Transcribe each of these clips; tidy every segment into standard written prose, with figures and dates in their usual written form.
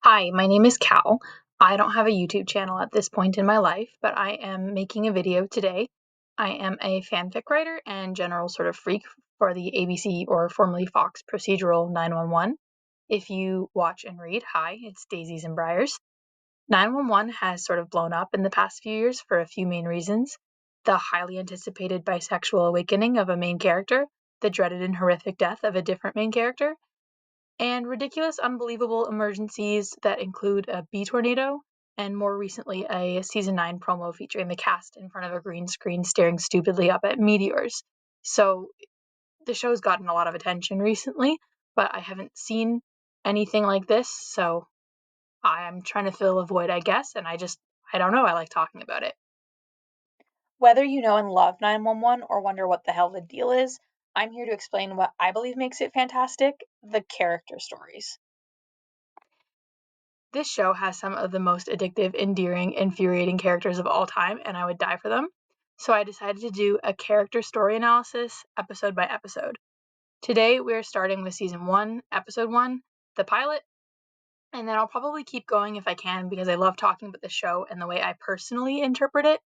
Hi, my name is Cal. I don't have a YouTube channel at this point in my life, but I am making a video today. I am a fanfic writer and general sort of freak for the ABC or formerly Fox procedural 911. If you watch and read, hi, it's Daisies and Briars. 911 has sort of blown up in the past few years for a few main reasons. The highly anticipated bisexual awakening of a main character, the dreaded and horrific death of a different main character, and ridiculous, unbelievable emergencies that include a bee tornado, and more recently, a season 9 promo featuring the cast in front of a green screen staring stupidly up at meteors. So, the show's gotten a lot of attention recently, but I haven't seen anything like this, so I'm trying to fill a void, I guess, and I don't know, I like talking about it. Whether you know and love 911 or wonder what the hell the deal is, I'm here to explain what I believe makes it fantastic: the character stories. This show has some of the most addictive, endearing, infuriating characters of all time, and I would die for them. So I decided to do a character story analysis episode by episode. Today we're starting with season 1, episode 1, the pilot, and then I'll probably keep going if I can because I love talking about the show and the way I personally interpret it.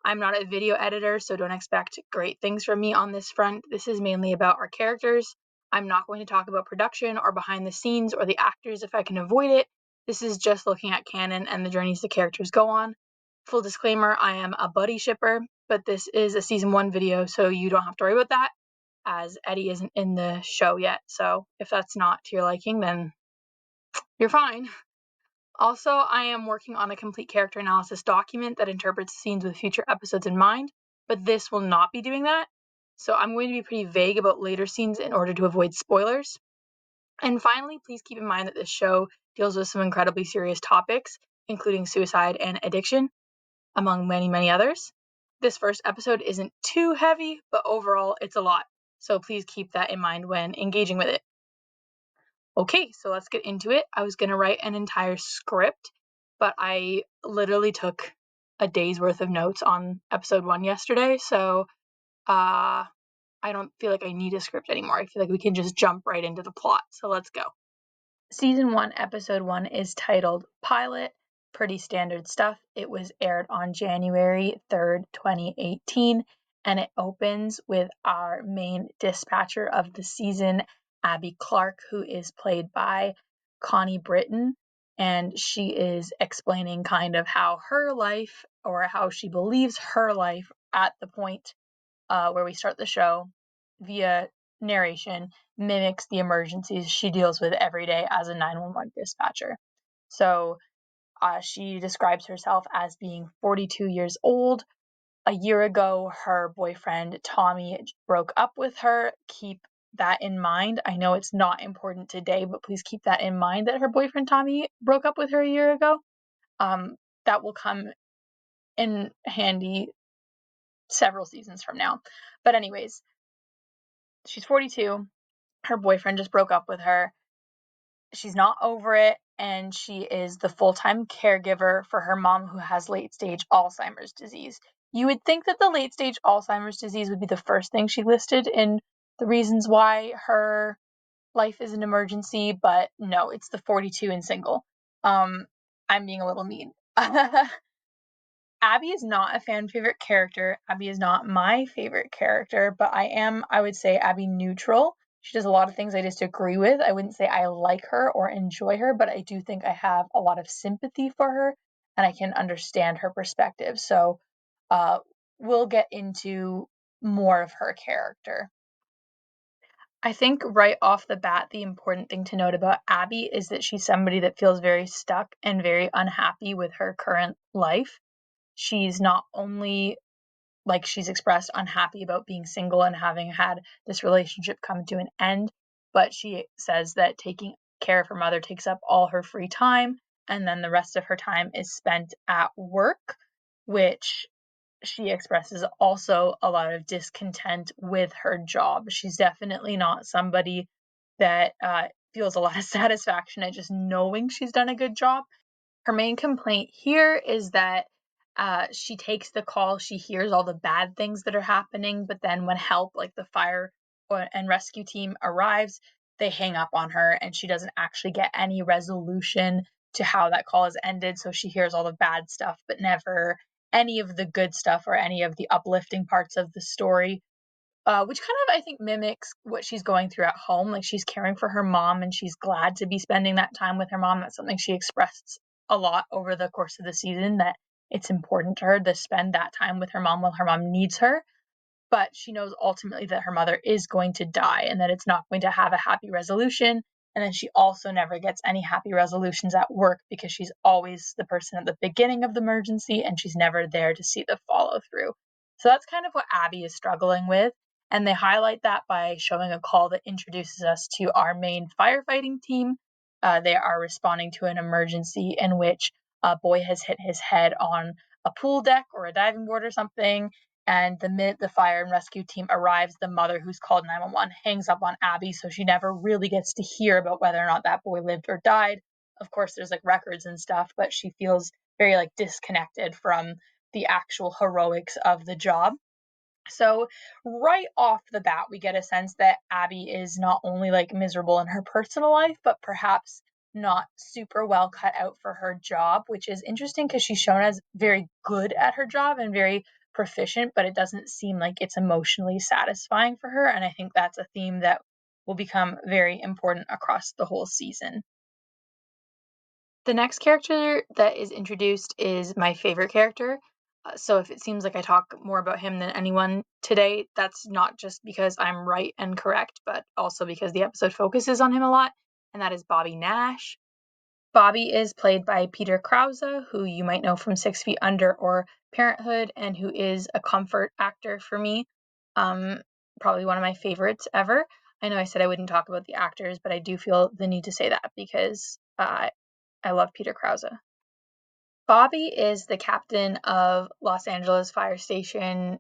I'm not a video editor, so don't expect great things from me on this front. This is mainly about our characters. I'm not going to talk about production or behind the scenes or the actors if I can avoid it. This is just looking at canon and the journeys the characters go on. Full disclaimer, I am a buddy shipper, but this is a season 1 video, so you don't have to worry about that, as Eddie isn't in the show yet. So if that's not to your liking, then you're fine. Also, I am working on a complete character analysis document that interprets scenes with future episodes in mind, but this will not be doing that. So I'm going to be pretty vague about later scenes in order to avoid spoilers. And finally, please keep in mind that this show deals with some incredibly serious topics, including suicide and addiction, among many, many others. This first episode isn't too heavy, but overall it's a lot. So please keep that in mind when engaging with it. Okay, so let's get into it. I was going to write an entire script, but I literally took a day's worth of notes on episode 1 yesterday, so I don't feel like I need a script anymore. I feel like we can just jump right into the plot. So let's go. Season 1, episode 1 is titled Pilot. Pretty standard stuff. It was aired on January 3rd, 2018, and it opens with our main dispatcher of the season, Abby Clark, who is played by Connie Britton, and she is explaining kind of how her life, or how she believes her life at the point where we start the show via narration, mimics the emergencies she deals with every day as a 911 dispatcher. So she describes herself as being 42 years old. A year ago, her boyfriend Tommy broke up with her. Keep that in mind. I know it's not important today, but please keep that in mind that her boyfriend Tommy broke up with her a year ago. That will come in handy several seasons from now. But anyways, she's 42. Her boyfriend just broke up with her. She's not over it, and she is the full-time caregiver for her mom, who has late-stage Alzheimer's disease. You would think that the late-stage Alzheimer's disease would be the first thing she listed in the reasons why her life is an emergency, but no, it's the 42 and single. I'm being a little mean. Abby is not a fan favorite character. Abby is not my favorite character, but I would say, Abby neutral. She does a lot of things I disagree with. I wouldn't say I like her or enjoy her, but I do think I have a lot of sympathy for her and I can understand her perspective. So uh, we'll get into more of her character. I think right off the bat, the important thing to note about Abby is that she's somebody that feels very stuck and very unhappy with her current life. She's not only, like, she's expressed unhappy about being single and having had this relationship come to an end, but she says that taking care of her mother takes up all her free time, and then the rest of her time is spent at work, which she expresses also a lot of discontent with her job. She's definitely not somebody that feels a lot of satisfaction at just knowing she's done a good job. Her main complaint here is that she takes the call, she hears all the bad things that are happening, but then when help, like the fire and rescue team, arrives, they hang up on her and she doesn't actually get any resolution to how that call has ended. So she hears all the bad stuff, but never any of the good stuff or any of the uplifting parts of the story, which kind of, I think, mimics what she's going through at home. Like, she's caring for her mom and she's glad to be spending that time with her mom. That's something she expressed a lot over the course of the season, that it's important to her to spend that time with her mom while her mom needs her. But she knows ultimately that her mother is going to die and that it's not going to have a happy resolution. And then she also never gets any happy resolutions at work because she's always the person at the beginning of the emergency and she's never there to see the follow through. So that's kind of what Abby is struggling with. And they highlight that by showing a call that introduces us to our main firefighting team. They are responding to an emergency in which a boy has hit his head on a pool deck or a diving board or something. And the minute the fire and rescue team arrives, the mother who's called 911 hangs up on Abby, so she never really gets to hear about whether or not that boy lived or died. Of course, there's like records and stuff, but she feels very like disconnected from the actual heroics of the job. So right off the bat, we get a sense that Abby is not only like miserable in her personal life, but perhaps not super well cut out for her job, which is interesting because she's shown as very good at her job and very proficient, but it doesn't seem like it's emotionally satisfying for her. And I think that's a theme that will become very important across the whole season. The next character that is introduced is my favorite character. So if it seems like I talk more about him than anyone today, that's not just because I'm right and correct, but also because the episode focuses on him a lot, and that is Bobby Nash. Bobby is played by Peter Krause, who you might know from 6 Feet Under or Parenthood, and who is a comfort actor for me. Probably one of my favorites ever. I know I said I wouldn't talk about the actors, but I do feel the need to say that because I love Peter Krause. Bobby is the captain of Los Angeles Fire Station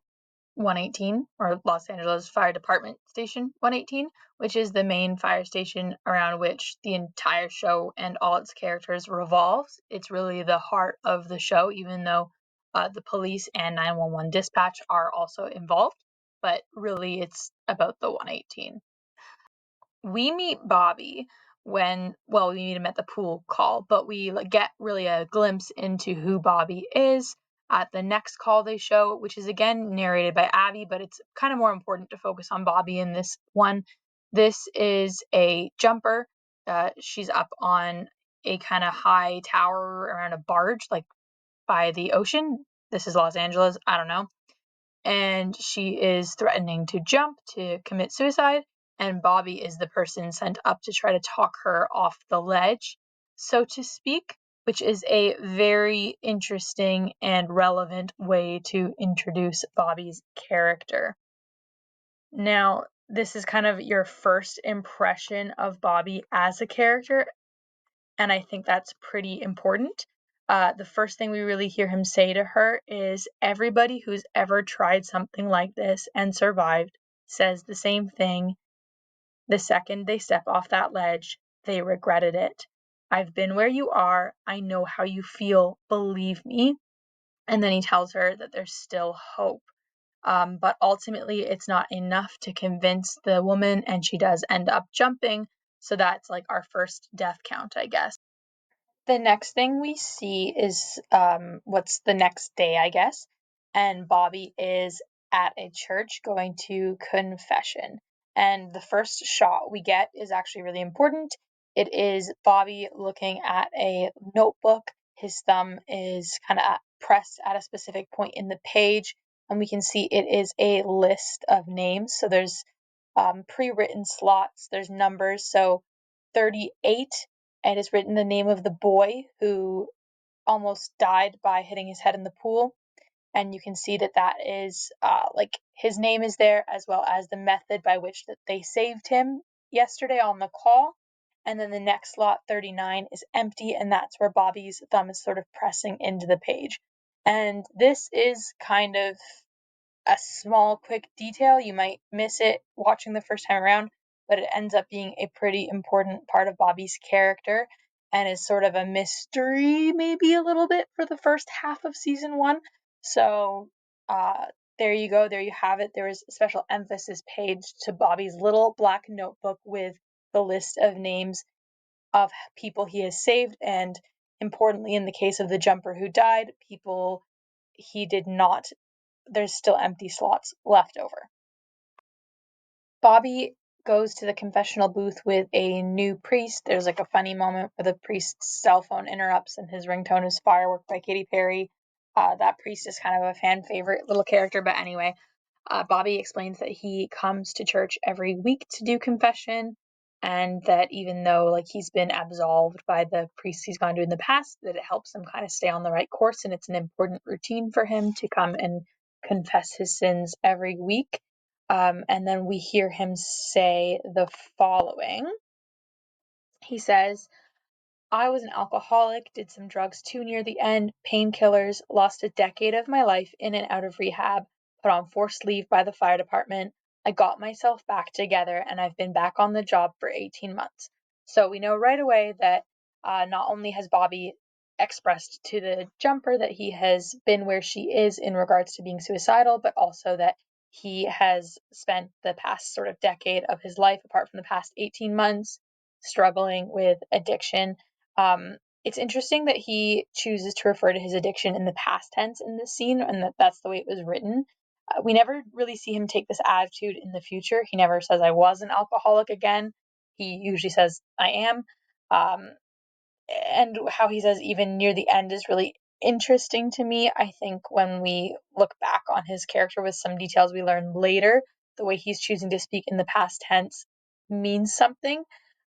118, or Los Angeles Fire Department Station 118, which is the main fire station around which the entire show and all its characters revolves. It's really the heart of the show, even though the police and 911 dispatch are also involved, but really it's about the 118. We meet Bobby when, well, we meet him at the pool call, but we get really a glimpse into who Bobby is at the next call they show, which is again narrated by Abby, but it's kind of more important to focus on Bobby in this one. This is a jumper. She's up on a kind of high tower around a barge, like by the ocean. This is Los Angeles. I don't know. And she is threatening to jump to commit suicide, and Bobby is the person sent up to try to talk her off the ledge, so to speak, which is a very interesting and relevant way to introduce Bobby's character. Now, this is kind of your first impression of Bobby as a character, and I think that's pretty important. The first thing we really hear him say to her is, everybody who's ever tried something like this and survived says the same thing. The second they step off that ledge, they regretted it. I've been where you are. I know how you feel. Believe me. And then he tells her that there's still hope. But ultimately, it's not enough to convince the woman, and she does end up jumping. So that's like our first death count, I guess. The next thing we see is what's the next day, I guess. And Bobby is at a church going to confession. And the first shot we get is actually really important. It is Bobby looking at a notebook. His thumb is kind of pressed at a specific point in the page, and we can see it is a list of names. So there's pre-written slots, there's numbers. So 38, and it's written the name of the boy who almost died by hitting his head in the pool. And you can see that that is like his name is there, as well as the method by which that they saved him yesterday on the call. And then the next slot, 39, is empty, and that's where Bobby's thumb is sort of pressing into the page. And this is kind of a small, quick detail. You might miss it watching the first time around, but it ends up being a pretty important part of Bobby's character and is sort of a mystery, maybe a little bit, for the first half of season 1. So there you go. There you have it. There is a special emphasis page to Bobby's little black notebook with the list of names of people he has saved, and importantly, in the case of the jumper who died, there's still empty slots left over. Bobby goes to the confessional booth with a new priest. There's like a funny moment where the priest's cell phone interrupts and his ringtone is Firework by Katy Perry. That priest is kind of a fan favorite little character, but anyway, Bobby explains that he comes to church every week to do confession, and that even though like he's been absolved by the priests he's gone to in the past, that it helps him kind of stay on the right course, and it's an important routine for him to come and confess his sins every week. And then we hear him say the following. He says, I was an alcoholic, did some drugs too near the end, painkillers, lost a decade of my life in and out of rehab, put on forced leave by the fire department. I got myself back together and I've been back on the job for 18 months. So we know right away that not only has Bobby expressed to the jumper that he has been where she is in regards to being suicidal, but also that he has spent the past sort of decade of his life, apart from the past 18 months, struggling with addiction. It's interesting that he chooses to refer to his addiction in the past tense in this scene, and that's the way it was written. We never really see him take this attitude in the future. He never says, I was an alcoholic again. He usually says, I am. And how he says even near the end is really interesting to me. I think when we look back on his character with some details we learn later, the way he's choosing to speak in the past tense means something,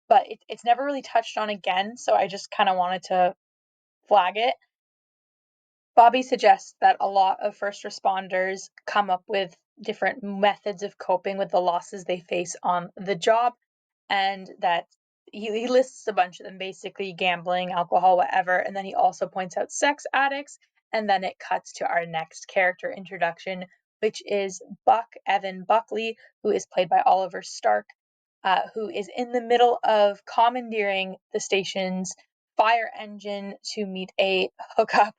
but it's never really touched on again, so I just kind of wanted to flag it. Bobby suggests that a lot of first responders come up with different methods of coping with the losses they face on the job, and that he lists a bunch of them, basically gambling, alcohol, whatever, and then he also points out sex addicts, and then it cuts to our next character introduction, which is Buck Evan Buckley, who is played by Oliver Stark, who is in the middle of commandeering the station's fire engine to meet a hookup,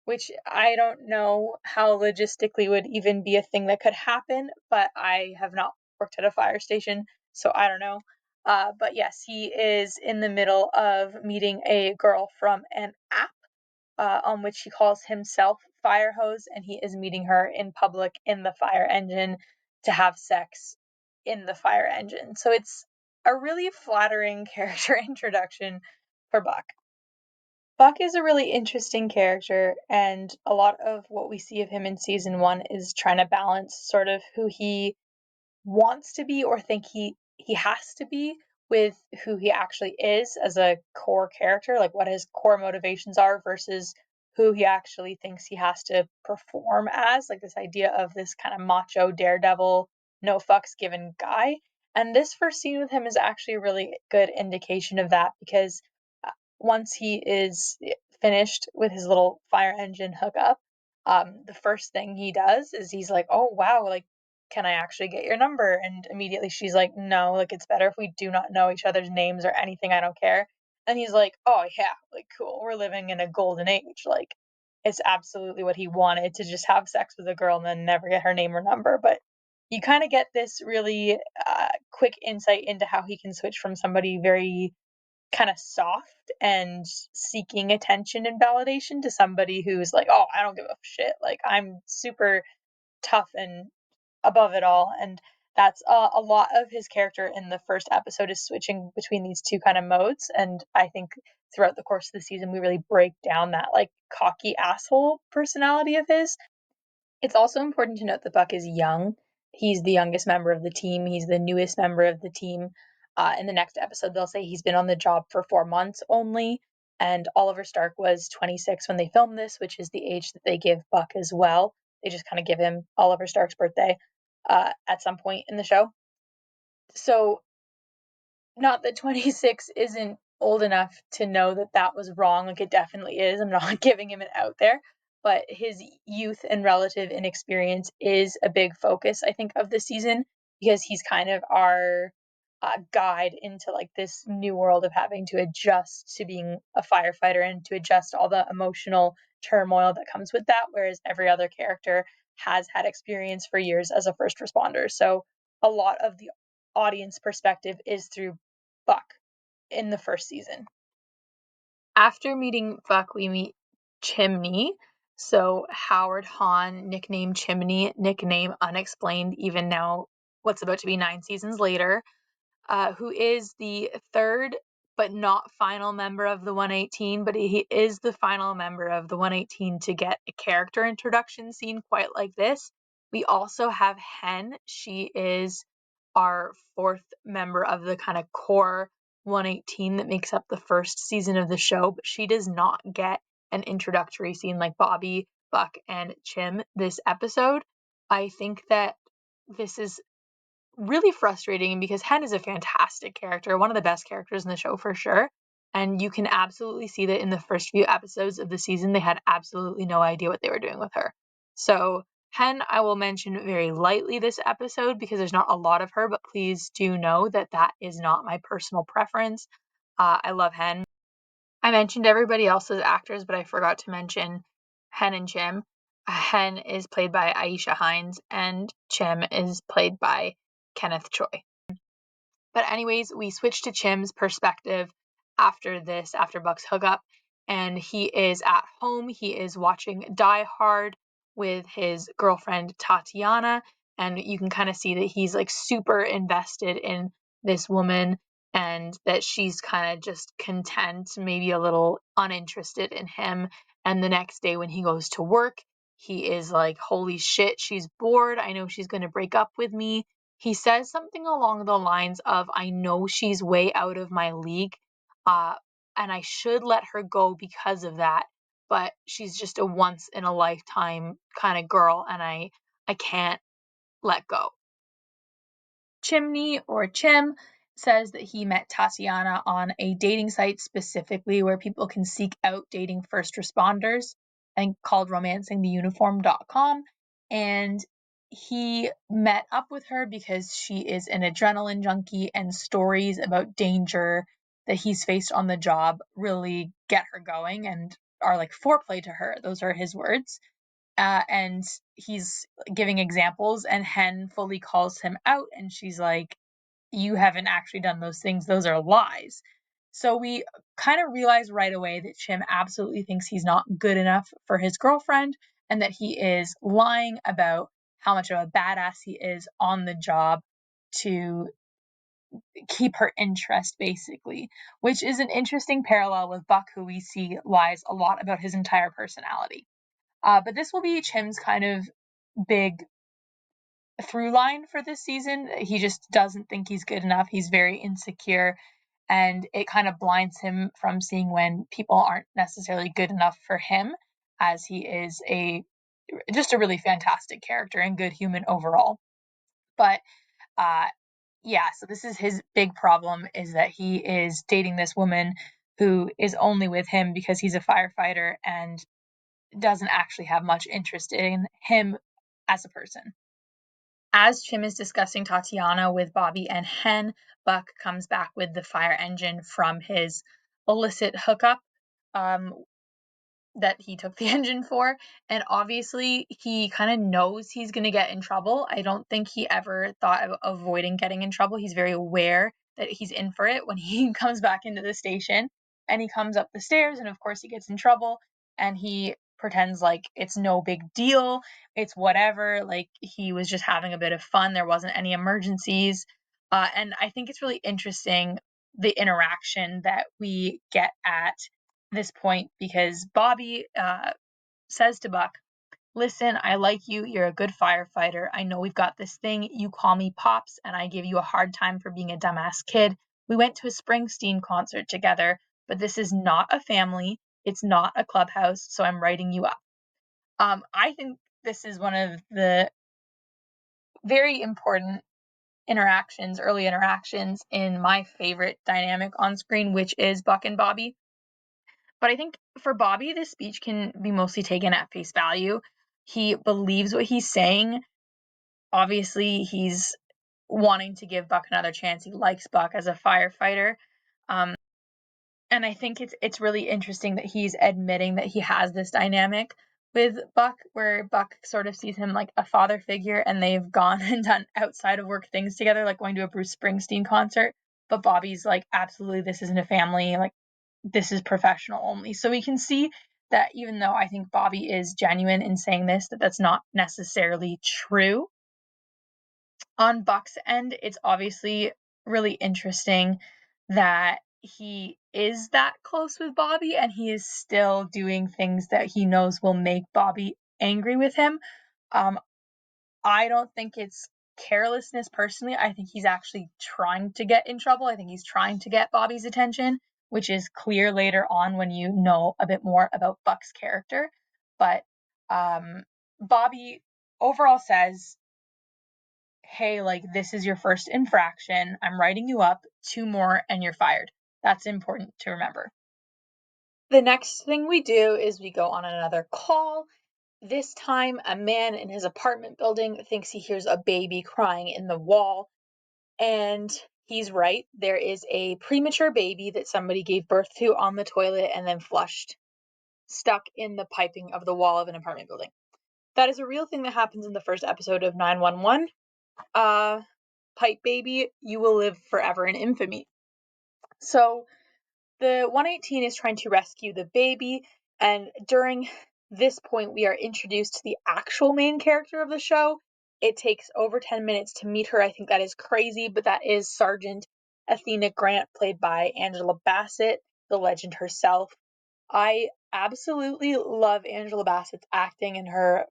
which I don't know how logistically would even be a thing that could happen, but I have not worked at a fire station, so I don't know. But yes, he is in the middle of meeting a girl from an app on which he calls himself Firehose, and he is meeting her in public in the fire engine to have sex in the fire engine. So it's a really flattering character introduction for Buck. Buck is a really interesting character, and a lot of what we see of him in season one is trying to balance sort of who he wants to be or think he has to be with who he actually is as a core character, like what his core motivations are versus who he actually thinks he has to perform as, like this idea of this kind of macho daredevil, no fucks given guy. And this first scene with him is actually a really good indication of that, because once he is finished with his little fire engine hookup, the first thing he does is he's like, oh wow, like, can I actually get your number? And immediately she's like, no, like, it's better if we do not know each other's names or anything, I don't care. And he's like, oh yeah, like, cool, we're living in a golden age. Like, it's absolutely what he wanted, to just have sex with a girl and then never get her name or number. But you kind of get this really quick insight into how he can switch from somebody very kind of soft and seeking attention and validation to somebody who's like, oh, I don't give a shit, like, I'm super tough and above it all. And that's a lot of his character in the first episode, is switching between these two kind of modes. And I think throughout the course of the season we really break down that like cocky asshole personality of his. It's also important to note that Buck is young. He's the youngest member of the team. He's the newest member of the team. In the next episode, they'll say he's been on the job for 4 months only. And Oliver Stark was 26 when they filmed this, which is the age that they give Buck as well. They just kind of give him Oliver Stark's birthday at some point in the show. So, not that 26 isn't old enough to know that that was wrong. Like, it definitely is. I'm not giving him it out there. But his youth and relative inexperience is a big focus, I think, of this season, because he's kind of our guide into like this new world of having to adjust to being a firefighter and to adjust all the emotional turmoil that comes with that, whereas every other character has had experience for years as a first responder. So a lot of the audience perspective is through Buck in the first season. After meeting Buck, we meet Chimney. So Howard Hahn, nicknamed Chimney, nickname unexplained even now, what's about to be 9 seasons later, who is the third but not final member of the 118, but he is the final member of the 118 to get a character introduction scene quite like this. We also have Hen. She is our fourth member of the kind of core 118 that makes up the first season of the show, but she does not get an introductory scene like Bobby, Buck, and Chim this episode. I think that this is really frustrating because Hen is a fantastic character, one of the best characters in the show for sure. And you can absolutely see that in the first few episodes of the season, they had absolutely no idea what they were doing with her. So, Hen, I will mention very lightly this episode because there's not a lot of her, but please do know that that is not my personal preference. I love Hen. I mentioned everybody else's actors, but I forgot to mention Hen and Chim. Hen is played by Aisha Hines, and Chim is played by Kenneth Choi. But anyways, we switch to Chim's perspective after this, after Buck's hookup, and he is at home. He is watching Die Hard with his girlfriend Tatiana, and you can kind of see that he's like super invested in this woman and that she's kind of just content, maybe a little uninterested in him. And the next day when he goes to work, he is like, holy shit, she's bored. I know she's going to break up with me. He says something along the lines of, I know she's way out of my league, and I should let her go because of that, but she's just a once in a lifetime kind of girl, and I can't let go. Chimney, or Chim, says that he met Tatiana on a dating site specifically where people can seek out dating first responders, and called romancingtheuniform.com, and he met up with her because she is an adrenaline junkie, and stories about danger that he's faced on the job really get her going and are like foreplay to her. Those are his words. And he's giving examples, and Hen fully calls him out, and she's like, you haven't actually done those things, those are lies. So we kind of realize right away that Chim absolutely thinks he's not good enough for his girlfriend, and that he is lying about how much of a badass he is on the job to keep her interest, basically, which is an interesting parallel with Buck, who we see lies a lot about his entire personality. But this will be Chim's kind of big through line for this season. He just doesn't think he's good enough. He's very insecure, and it kind of blinds him from seeing when people aren't necessarily good enough for him, as he is just a really fantastic character and good human overall. But yeah, so this is his big problem, is that he is dating this woman who is only with him because he's a firefighter and doesn't actually have much interest in him as a person. As Chim is discussing Tatiana with Bobby and Hen, Buck comes back with the fire engine from his illicit hookup that he took the engine for, and obviously he kind of knows he's going to get in trouble. I don't think he ever thought of avoiding getting in trouble. He's very aware that he's in for it when he comes back into the station, and he comes up the stairs, and of course he gets in trouble, and he pretends like it's no big deal, it's whatever, like he was just having a bit of fun, there wasn't any emergencies. And I think it's really interesting, the interaction that we get at this point, because Bobby says to Buck, listen, I like you. You're a good firefighter. I know we've got this thing. You call me Pops, and I give you a hard time for being a dumbass kid. We went to a Springsteen concert together, but this is not a family. It's not a clubhouse, so I'm writing you up. I think this is one of the very important interactions, early interactions in my favorite dynamic on screen, which is Buck and Bobby. But I think for Bobby, this speech can be mostly taken at face value. He believes what he's saying. Obviously, he's wanting to give Buck another chance. He likes Buck as a firefighter. And I think it's really interesting that he's admitting that he has this dynamic with Buck, where Buck sort of sees him like a father figure, and they've gone and done outside of work things together, like going to a Bruce Springsteen concert. But Bobby's like, absolutely, this isn't a family. Like, this is professional only. So we can see that even though I think Bobby is genuine in saying this, that's not necessarily true. On Buck's end, it's obviously really interesting that he is that close with Bobby and he is still doing things that he knows will make Bobby angry with him. I don't think it's carelessness personally. I think he's actually trying to get in trouble. I think he's trying to get Bobby's attention, which is clear later on when you know a bit more about Buck's character. But Bobby overall says, hey, like, this is your first infraction. I'm writing you up. 2 more and you're fired. That's important to remember. The next thing we do is we go on another call. This time, a man in his apartment building thinks he hears a baby crying in the wall. And he's right. There is a premature baby that somebody gave birth to on the toilet and then flushed, stuck in the piping of the wall of an apartment building. That is a real thing that happens in the first episode of 911. Pipe baby, you will live forever in infamy. So the 118 is trying to rescue the baby, and during this point we are introduced to the actual main character of the show. It takes over 10 minutes to meet her. I think that is crazy, but that is Sergeant Athena Grant, played by Angela Bassett, the legend herself. I absolutely love Angela Bassett's acting and her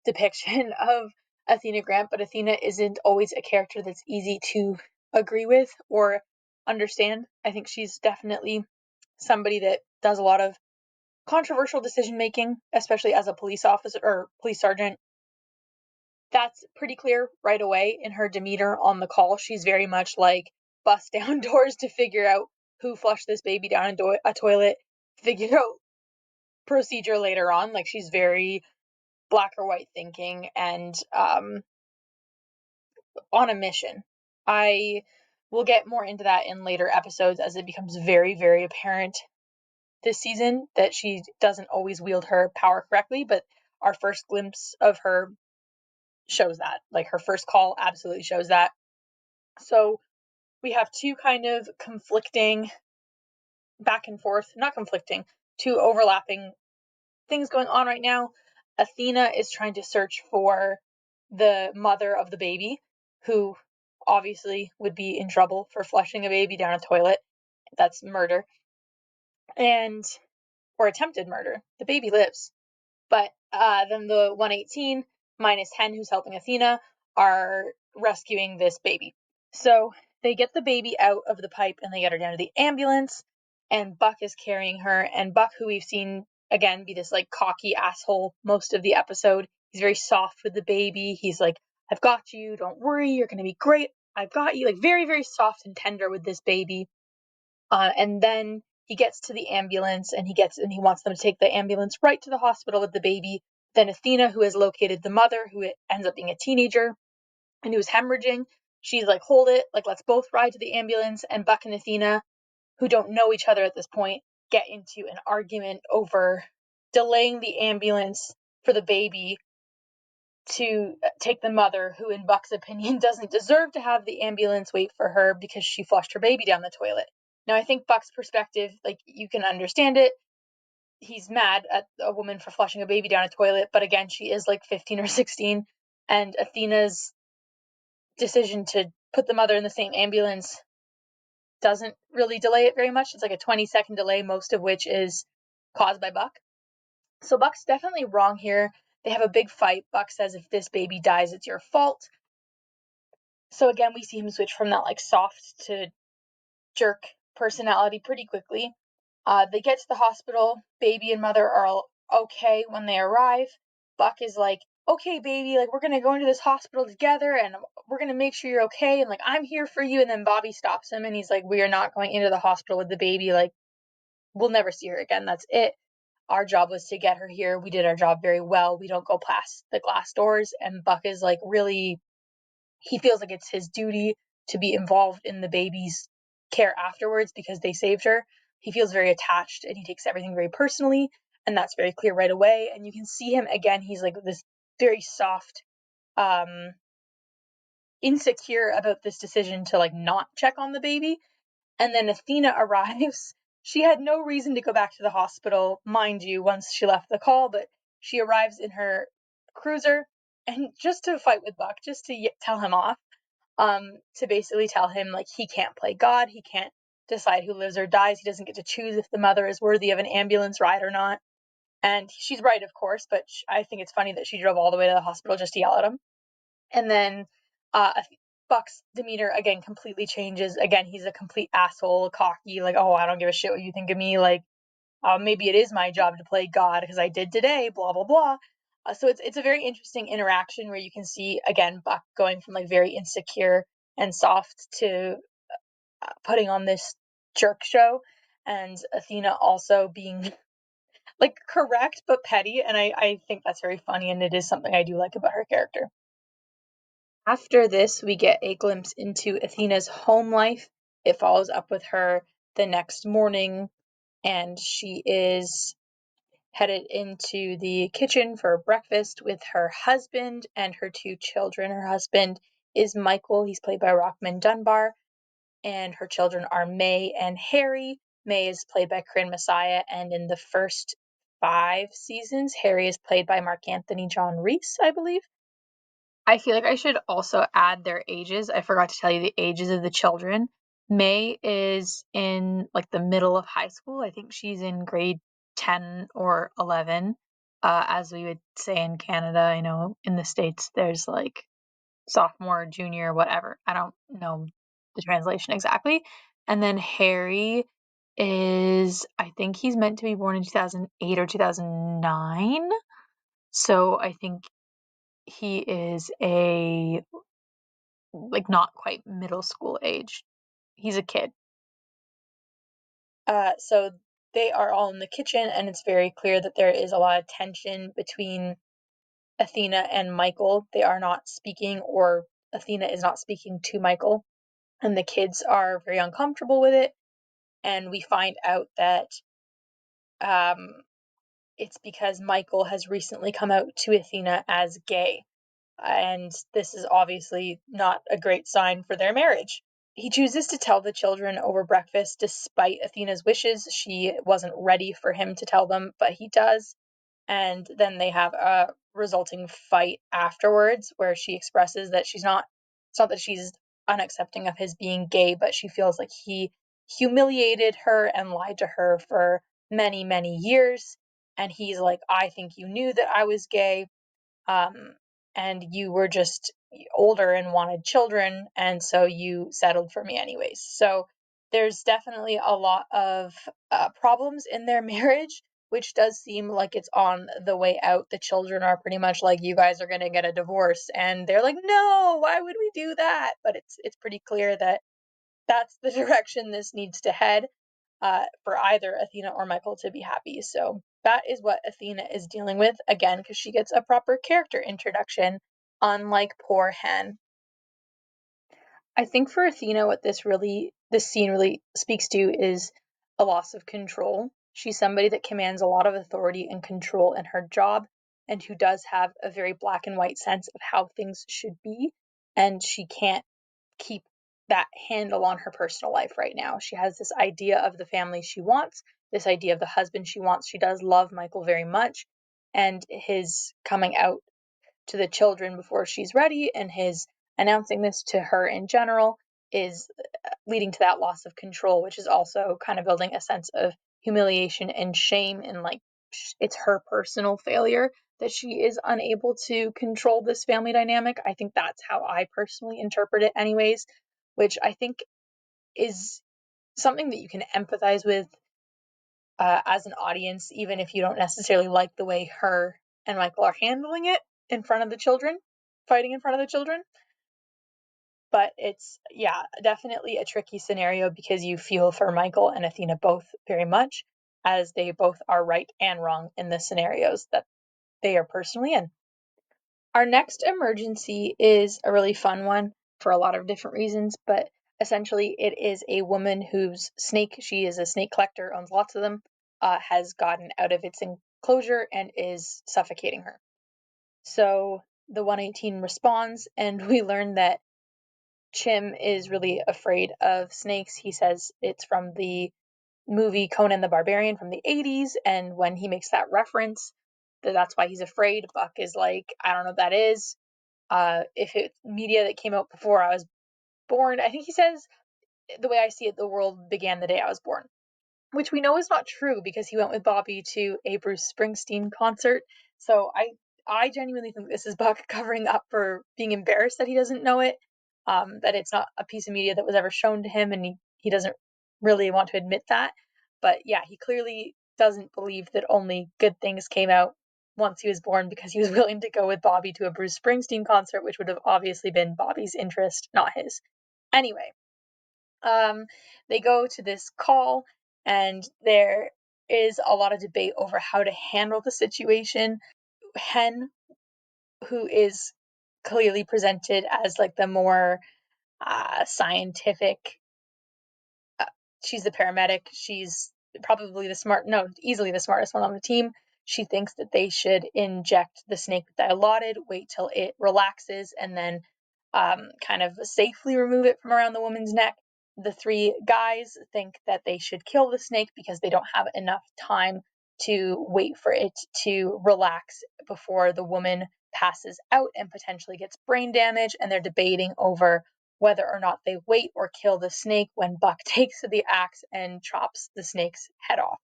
depiction of Athena Grant, but Athena isn't always a character that's easy to agree with or understand. I think she's definitely somebody that does a lot of controversial decision making, especially as a police officer or police sergeant. That's pretty clear right away in her demeanor on the call. She's very much like bust down doors to figure out who flushed this baby down a toilet, figure out procedure later on. Like, she's very black or white thinking and on a mission. I will get more into that in later episodes as it becomes very, very apparent this season that she doesn't always wield her power correctly, but our first glimpse of her shows that. Like, her first call absolutely shows that. So we have two kind of conflicting back and forth, not conflicting, two overlapping things going on right now. Athena is trying to search for the mother of the baby, who obviously would be in trouble for flushing a baby down a toilet. That's murder. Or attempted murder. The baby lives. But then the 118 minus 10, who's helping Athena, are rescuing this baby. So they get the baby out of the pipe and they get her down to the ambulance, and Buck is carrying her. And Buck, who we've seen again be this like cocky asshole most of the episode, he's very soft with the baby. He's like, I've got you, don't worry, you're gonna be great, I've got you. Like, very, very soft and tender with this baby. And then he gets to the ambulance and he wants them to take the ambulance right to the hospital with the baby. Then Athena, who has located the mother, who ends up being a teenager and who's hemorrhaging, she's like, hold it, like, let's both ride to the ambulance. And Buck and Athena, who don't know each other at this point, get into an argument over delaying the ambulance for the baby to take the mother, who in Buck's opinion doesn't deserve to have the ambulance wait for her because she flushed her baby down the toilet. Now, I think Buck's perspective, like, you can understand it. He's mad at a woman for flushing a baby down a toilet, but again, she is like 15 or 16, and Athena's decision to put the mother in the same ambulance doesn't really delay it very much. It's like a 20-second delay, most of which is caused by Buck. So Buck's definitely wrong here. They have a big fight. Buck says, if this baby dies, it's your fault. So again, we see him switch from that like soft to jerk personality pretty quickly. They get to the hospital. Baby and mother are okay when they arrive. Buck is like, okay, baby, like, we're gonna go into this hospital together and we're gonna make sure you're okay, and like, I'm here for you. And then Bobby stops him and he's like, we are not going into the hospital with the baby. Like, we'll never see her again. That's it. Our job was to get her here. We did our job very well. We don't go past the glass doors. And Buck is like, really, he feels like it's his duty to be involved in the baby's care afterwards because they saved her. He feels very attached and he takes everything very personally, and that's very clear right away. And you can see him again, he's like this very soft, insecure about this decision to like not check on the baby. And then Athena arrives She had no reason to go back to the hospital, mind you, once she left the call, but she arrives in her cruiser and just to fight with Buck, just to tell him off, to basically tell him like he can't play God, he can't decide who lives or dies, he doesn't get to choose if the mother is worthy of an ambulance ride or not. And she's right, of course, but I think it's funny that she drove all the way to the hospital just to yell at him. And then Buck's demeanor again completely changes. Again, he's a complete asshole, cocky, like, oh, I don't give a shit what you think of me. Like, maybe it is my job to play God because I did today, blah, blah, blah. So it's a very interesting interaction where you can see, again, Buck going from like very insecure and soft to putting on this jerk show, and Athena also being like correct but petty. And I think that's very funny, and it is something I do like about her character. After this, we get a glimpse into Athena's home life. It follows up with her the next morning, and she is headed into the kitchen for breakfast with her husband and her two children. Her husband is Michael, he's played by Rockman Dunbar, and her children are May and Harry. May is played by Corinne Messiah, and in the first 5 seasons, Harry is played by Mark Anthony John Reese, I believe. I feel like I should also add their ages. I forgot to tell you the ages of the children. May is in like the middle of high school. I think she's in grade 10 or 11, as we would say in Canada. I know in the States there's like sophomore, junior, whatever. I don't know the translation exactly. And then Harry is, I think he's meant to be born in 2008 or 2009. So I think he is a like not quite middle school age. He's a kid. So they are all in the kitchen, and it's very clear that there is a lot of tension between Athena and Michael. They are not speaking, or Athena is not speaking to Michael, and the kids are very uncomfortable with it. And we find out that it's because Michael has recently come out to Athena as gay. And this is obviously not a great sign for their marriage. He chooses to tell the children over breakfast despite Athena's wishes. She wasn't ready for him to tell them, but he does. And then they have a resulting fight afterwards where she expresses that it's not that she's unaccepting of his being gay, but she feels like he humiliated her and lied to her for many, many years. And he's like, I think you knew that I was gay, um, and you were just older and wanted children, and so you settled for me anyways. So there's definitely a lot of problems in their marriage, which does seem like it's on the way out. The children are pretty much like, you guys are going to get a divorce, and they're like, no, why would we do that? But it's pretty clear that that's the direction this needs to head, for either Athena or Michael to be happy. So that is what Athena is dealing with, again, because she gets a proper character introduction, unlike poor Hen. I think for Athena, what this scene really speaks to is a loss of control. She's somebody that commands a lot of authority and control in her job, and who does have a very black and white sense of how things should be, and she can't keep that handle on her personal life right now. She has this idea of the family she wants, this idea of the husband she wants. She does love Michael very much, and his coming out to the children before she's ready and his announcing this to her in general is leading to that loss of control, which is also kind of building a sense of humiliation and shame, and like it's her personal failure that she is unable to control this family dynamic. I think that's how I personally interpret it anyways, which I think is something that you can empathize with as an audience, even if you don't necessarily like the way her and Michael are handling it in front of the children, fighting in front of the children. But it's, yeah, definitely a tricky scenario because you feel for Michael and Athena both very much, as they both are right and wrong in the scenarios that they are personally in. Our next emergency is a really fun one for a lot of different reasons, but essentially it is a woman whose snake, she is a snake collector, owns lots of them, has gotten out of its enclosure and is suffocating her. So the 118 responds, and we learn that Chim is really afraid of snakes. He says it's from the movie Conan the Barbarian from the 80s, and when he makes that reference, that's why he's afraid, Buck is like, I don't know what that is. If it's media that came out before I was born, I think he says, the way I see it, the world began the day I was born, which we know is not true because he went with Bobby to a Bruce Springsteen concert. So I genuinely think this is Buck covering up for being embarrassed that he doesn't know it, that it's not a piece of media that was ever shown to him, and he doesn't really want to admit that. But yeah, he clearly doesn't believe that only good things came out once he was born, because he was willing to go with Bobby to a Bruce Springsteen concert, which would have obviously been Bobby's interest, not his. Anyway, they go to this call, and there is a lot of debate over how to handle the situation. Hen, who is clearly presented as like the more scientific, she's the paramedic. She's probably easily the smartest one on the team. She thinks that they should inject the snake with Dilaudid, wait till it relaxes, and then kind of safely remove it from around the woman's neck. The three guys think that they should kill the snake because they don't have enough time to wait for it to relax before the woman passes out and potentially gets brain damage, and they're debating over whether or not they wait or kill the snake when Buck takes the axe and chops the snake's head off.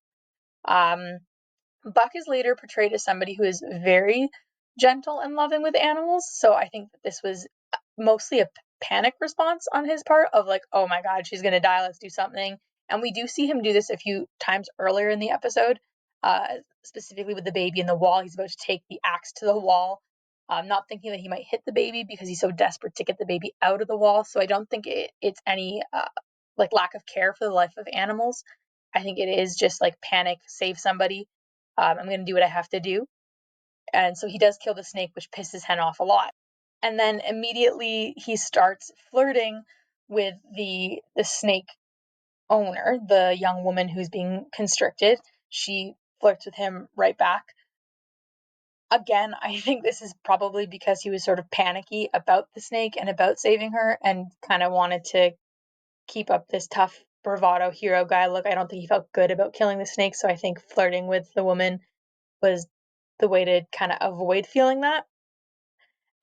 Buck is later portrayed as somebody who is very gentle and loving with animals, so I think that this was mostly a panic response on his part of like, oh my god, she's gonna die, let's do something. And we do see him do this a few times earlier in the episode, specifically with the baby in the wall. He's about to take the axe to the wall, not thinking that he might hit the baby because he's so desperate to get the baby out of the wall. So I don't think it's any like lack of care for the life of animals. I think it is just like panic, save somebody. I'm going to do what I have to do. And so he does kill the snake, which pisses Hen off a lot. And then immediately he starts flirting with the snake owner, the young woman who's being constricted. She flirts with him right back. Again, I think this is probably because he was sort of panicky about the snake and about saving her, and kind of wanted to keep up this tough bravado hero guy look. I don't think he felt good about killing the snake, so I think flirting with the woman was the way to kind of avoid feeling that.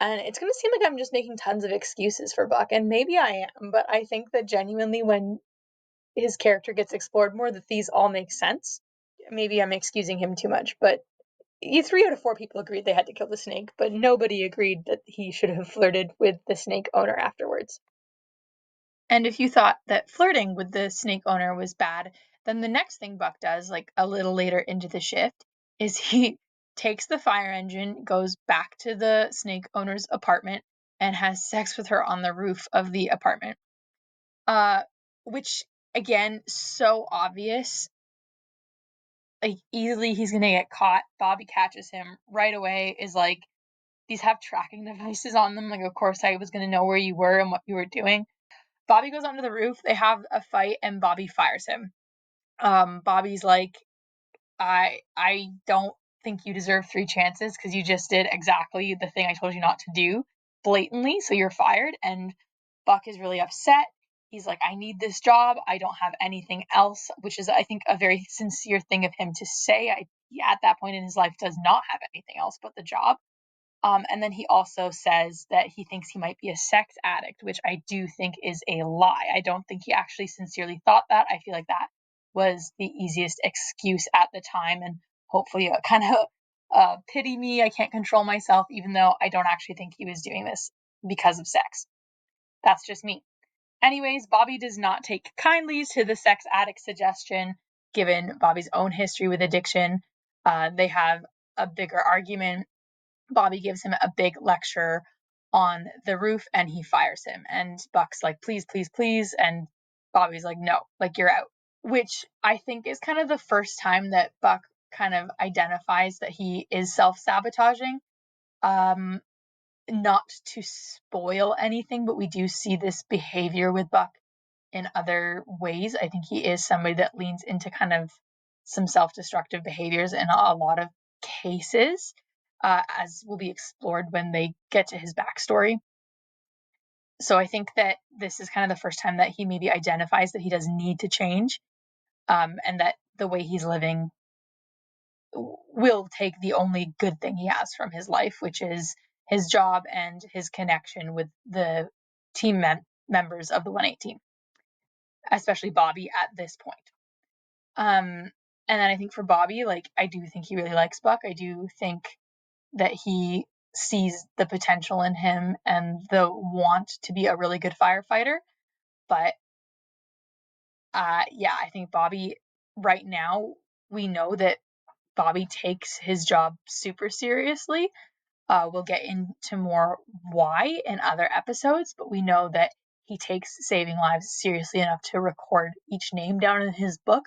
And it's going to seem like I'm just making tons of excuses for Buck, and maybe I am, but I think that genuinely when his character gets explored more, that these all make sense. Maybe I'm excusing him too much, but 3 out of 4 people agreed they had to kill the snake, but nobody agreed that he should have flirted with the snake owner afterwards. And if you thought that flirting with the snake owner was bad, then the next thing Buck does, like a little later into the shift, is he takes the fire engine, goes back to the snake owner's apartment, and has sex with her on the roof of the apartment. Which, again, so obvious. Like, easily he's gonna get caught. Bobby catches him right away, is like, these have tracking devices on them. Like, of course I was gonna know where you were and what you were doing. Bobby goes onto the roof, they have a fight, and Bobby fires him. Bobby's like, I don't think you deserve 3 chances because you just did exactly the thing I told you not to do blatantly, so you're fired. And Buck is really upset. He's like, I need this job. I don't have anything else, which is, I think, a very sincere thing of him to say. He, at that point in his life, does not have anything else but the job. And then he also says that he thinks he might be a sex addict, which I do think is a lie. I don't think he actually sincerely thought that. I feel like that was the easiest excuse at the time, and hopefully kind of pity me. I can't control myself, even though I don't actually think he was doing this because of sex. That's just me. Anyways, Bobby does not take kindly to the sex addict suggestion, given Bobby's own history with addiction. They have a bigger argument. Bobby gives him a big lecture on the roof, and he fires him. And Buck's like, please, please, please. And Bobby's like, no, like, you're out. Which I think is kind of the first time that Buck kind of identifies that he is self-sabotaging. Not to spoil anything, but we do see this behavior with Buck in other ways. I think he is somebody that leans into kind of some self-destructive behaviors in a lot of cases, as will be explored when they get to his backstory. So I think that this is kind of the first time that he maybe identifies that he does need to change. and that the way he's living will take the only good thing he has from his life, which is his job and his connection with the team members of the 118, especially Bobby at this point. And then I think for Bobby, like, I do think he really likes Buck. I do think that he sees the potential in him and the want to be a really good firefighter. But yeah, I think Bobby right now, we know that Bobby takes his job super seriously. We'll get into more why in other episodes, but we know that he takes saving lives seriously enough to record each name down in his book.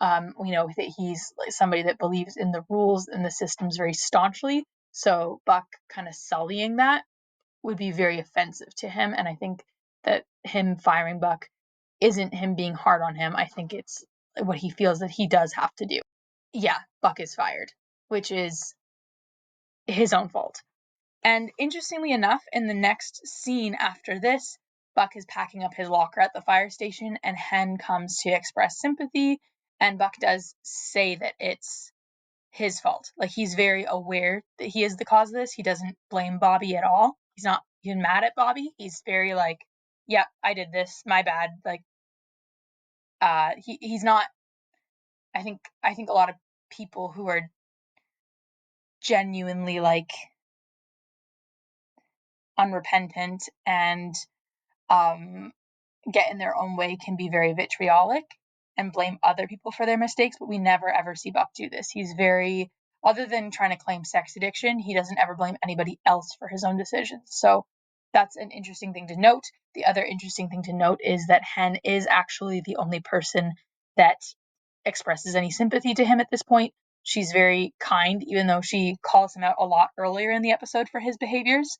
We know that he's somebody that believes in the rules and the systems very staunchly. So Buck kind of sullying that would be very offensive to him. And I think that him firing Buck isn't him being hard on him. I think it's what he feels that he does have to do. Yeah, Buck is fired, which is his own fault. And interestingly enough, in the next scene after this, Buck is packing up his locker at the fire station, and Hen comes to express sympathy, and Buck does say that it's his fault. Like, he's very aware that he is the cause of this. He doesn't blame Bobby at all. He's not even mad at Bobby. He's very like, yeah, I did this, my bad. Like, he's not. I think a lot of people who are genuinely like unrepentant and get in their own way can be very vitriolic and blame other people for their mistakes, but we never ever see Buck do this. He's very, other than trying to claim sex addiction, he doesn't ever blame anybody else for his own decisions. So that's an interesting thing to note. The other interesting thing to note is that Hen is actually the only person that expresses any sympathy to him at this point. She's very kind, even though she calls him out a lot earlier in the episode for his behaviors.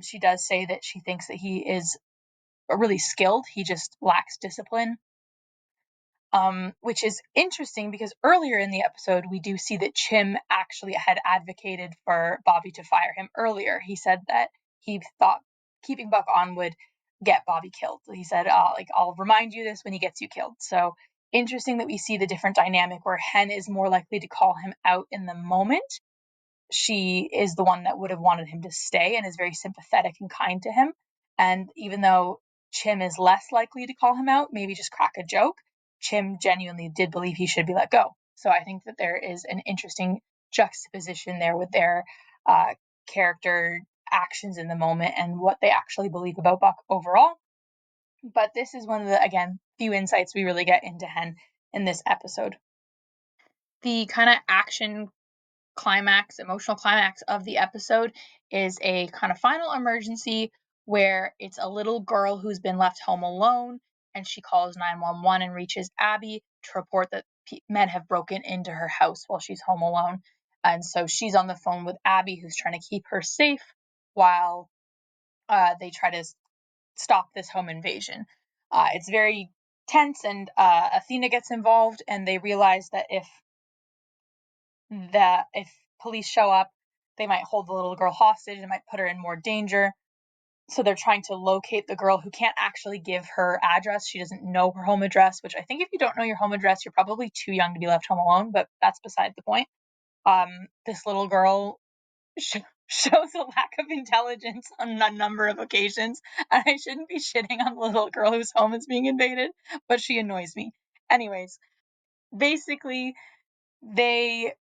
She does say that she thinks that he is really skilled. He just lacks discipline. Which is interesting because earlier in the episode, we do see that Chim actually had advocated for Bobby to fire him earlier. He said that he thought keeping Buck on would get Bobby killed. He said, I'll remind you this when he gets you killed. So interesting that we see the different dynamic where Hen is more likely to call him out in the moment. She is the one that would have wanted him to stay and is very sympathetic and kind to him. And even though Chim is less likely to call him out, maybe just crack a joke, Chim genuinely did believe he should be let go. So I think that there is an interesting juxtaposition there with their character actions in the moment and what they actually believe about Buck overall. But this is one of the, again, few insights we really get into Hen in this episode. The kind of action emotional climax of the episode is a kind of final emergency where it's a little girl who's been left home alone, and she calls 911 and reaches Abby to report that men have broken into her house while she's home alone. And so she's on the phone with Abby, who's trying to keep her safe while they try to stop this home invasion. It's very tense, and Athena gets involved, and they realize that if police show up, they might hold the little girl hostage and might put her in more danger. So they're trying to locate the girl who can't actually give her address. She doesn't know her home address, which I think if you don't know your home address, you're probably too young to be left home alone, but that's beside the point. This little girl shows a lack of intelligence on a number of occasions, and I shouldn't be shitting on the little girl whose home is being invaded, but she annoys me. Anyways, basically, they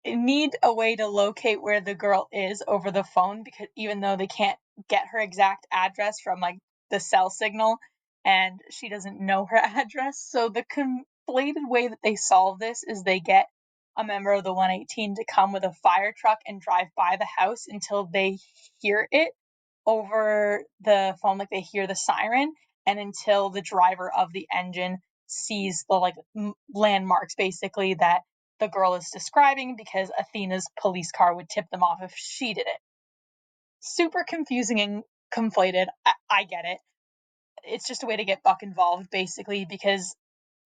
need a way to locate where the girl is over the phone, because even though they can't get her exact address from like the cell signal, and she doesn't know her address. So the conflated way that they solve this is they get a member of the 118 to come with a fire truck and drive by the house until they hear it over the phone, like they hear the siren, and until the driver of the engine sees the like landmarks basically that the girl is describing, because Athena's police car would tip them off if she did it. Super confusing and conflated. I get it. It's just a way to get Buck involved, basically, because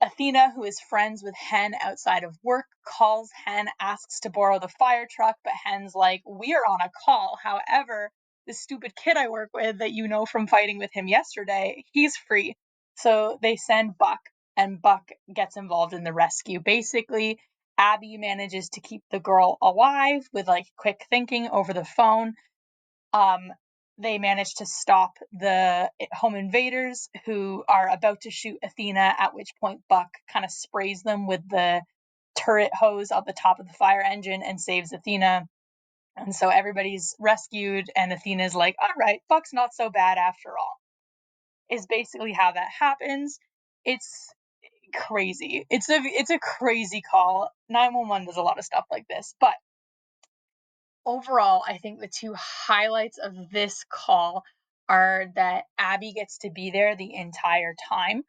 Athena, who is friends with Hen outside of work, calls Hen, asks to borrow the fire truck, but Hen's like, we are on a call. However, this stupid kid I work with that you know from fighting with him yesterday, he's free. So they send Buck and Buck gets involved in the rescue. Basically, Abby manages to keep the girl alive with like quick thinking over the phone. They manage to stop the home invaders who are about to shoot Athena, at which point Buck kind of sprays them with the turret hose at the top of the fire engine and saves Athena. And so everybody's rescued, and Athena's like, all right, Buck's not so bad after all, is basically how that happens. It's crazy. It's a crazy call. 911 does a lot of stuff like this, but overall, I think the two highlights of this call are that Abby gets to be there the entire time.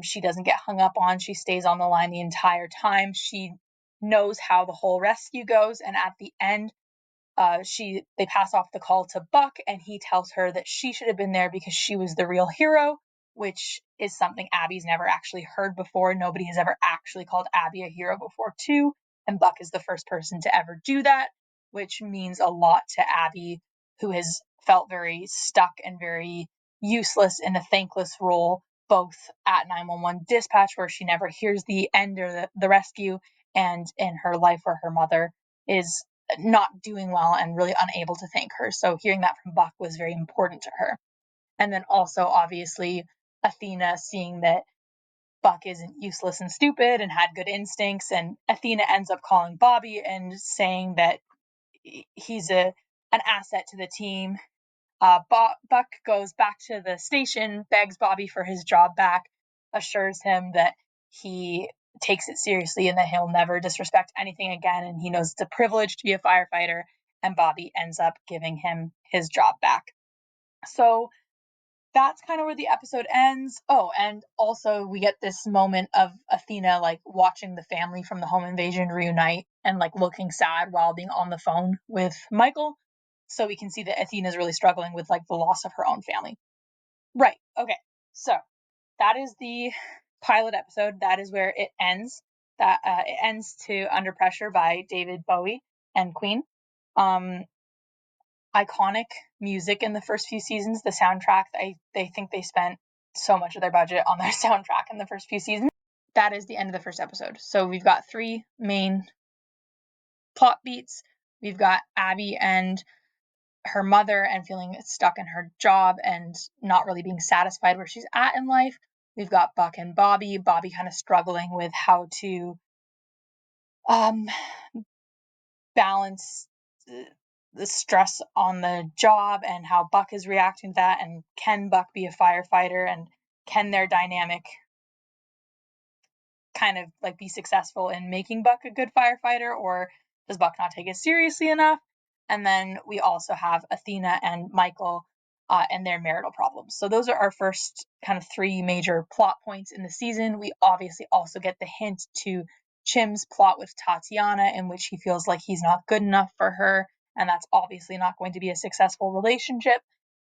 She doesn't get hung up on. She stays on the line the entire time. She knows how the whole rescue goes, and at the end, they pass off the call to Buck, and he tells her that she should have been there because she was the real hero, which is something Abby's never actually heard before. Nobody has ever actually called Abby a hero before, too, and Buck is the first person to ever do that, which means a lot to Abby, who has felt very stuck and very useless in a thankless role, both at 911 dispatch, where she never hears the end or the rescue, and in her life where her mother is not doing well and really unable to thank her. So hearing that from Buck was very important to her. And then also, obviously, Athena seeing that Buck isn't useless and stupid and had good instincts, and Athena ends up calling Bobby and saying that he's an asset to the team. Buck goes back to the station, begs Bobby for his job back, assures him that he takes it seriously and that he'll never disrespect anything again, and he knows it's a privilege to be a firefighter, and Bobby ends up giving him his job back. So that's kind of where the episode ends. Oh, and also we get this moment of Athena like watching the family from the home invasion reunite and like looking sad while being on the phone with Michael. So we can see that Athena's really struggling with like the loss of her own family. Right. Okay. So that is the pilot episode. That is where it ends. That it ends to Under Pressure by David Bowie and Queen. Iconic music in the first few seasons. The soundtrack, they think they spent so much of their budget on their soundtrack in the first few seasons. That is the end of the first episode. So we've got three main plot beats. We've got Abby and her mother and feeling stuck in her job and not really being satisfied where she's at in life. We've got Buck and Bobby kind of struggling with how to balance the stress on the job and how Buck is reacting to that, and can Buck be a firefighter, and can their dynamic kind of like be successful in making Buck a good firefighter, or does Buck not take it seriously enough? And then we also have Athena and Michael and their marital problems. So those are our first kind of three major plot points in the season. We obviously also get the hint to Chim's plot with Tatiana, in which he feels like he's not good enough for her, and that's obviously not going to be a successful relationship.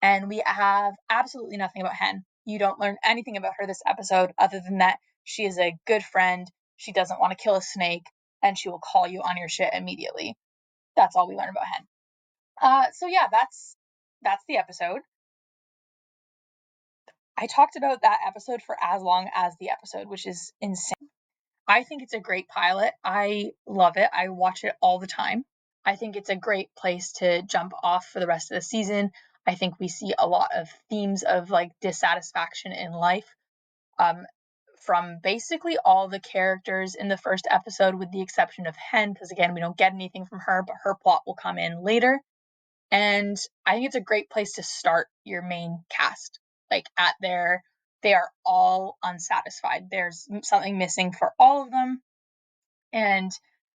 And we have absolutely nothing about Hen. You don't learn anything about her this episode other than that she is a good friend, she doesn't want to kill a snake, and she will call you on your shit immediately. That's all we learn about Hen. So yeah, that's the episode. I talked about that episode for as long as the episode, which is insane. I think it's a great pilot. I love it. I watch it all the time. I think it's a great place to jump off for the rest of the season. I think we see a lot of themes of like dissatisfaction in life from basically all the characters in the first episode, with the exception of Hen, because again, we don't get anything from her, but her plot will come in later. And I think it's a great place to start your main cast. Like they are all unsatisfied. There's something missing for all of them. And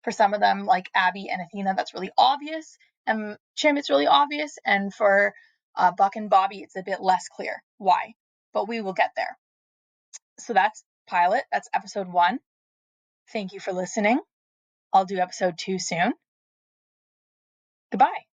for some of them, like Abby and Athena, that's really obvious. And Chim, it's really obvious. And for Buck and Bobby, it's a bit less clear why. But we will get there. So that's pilot. That's episode 1. Thank you for listening. I'll do episode 2 soon. Goodbye.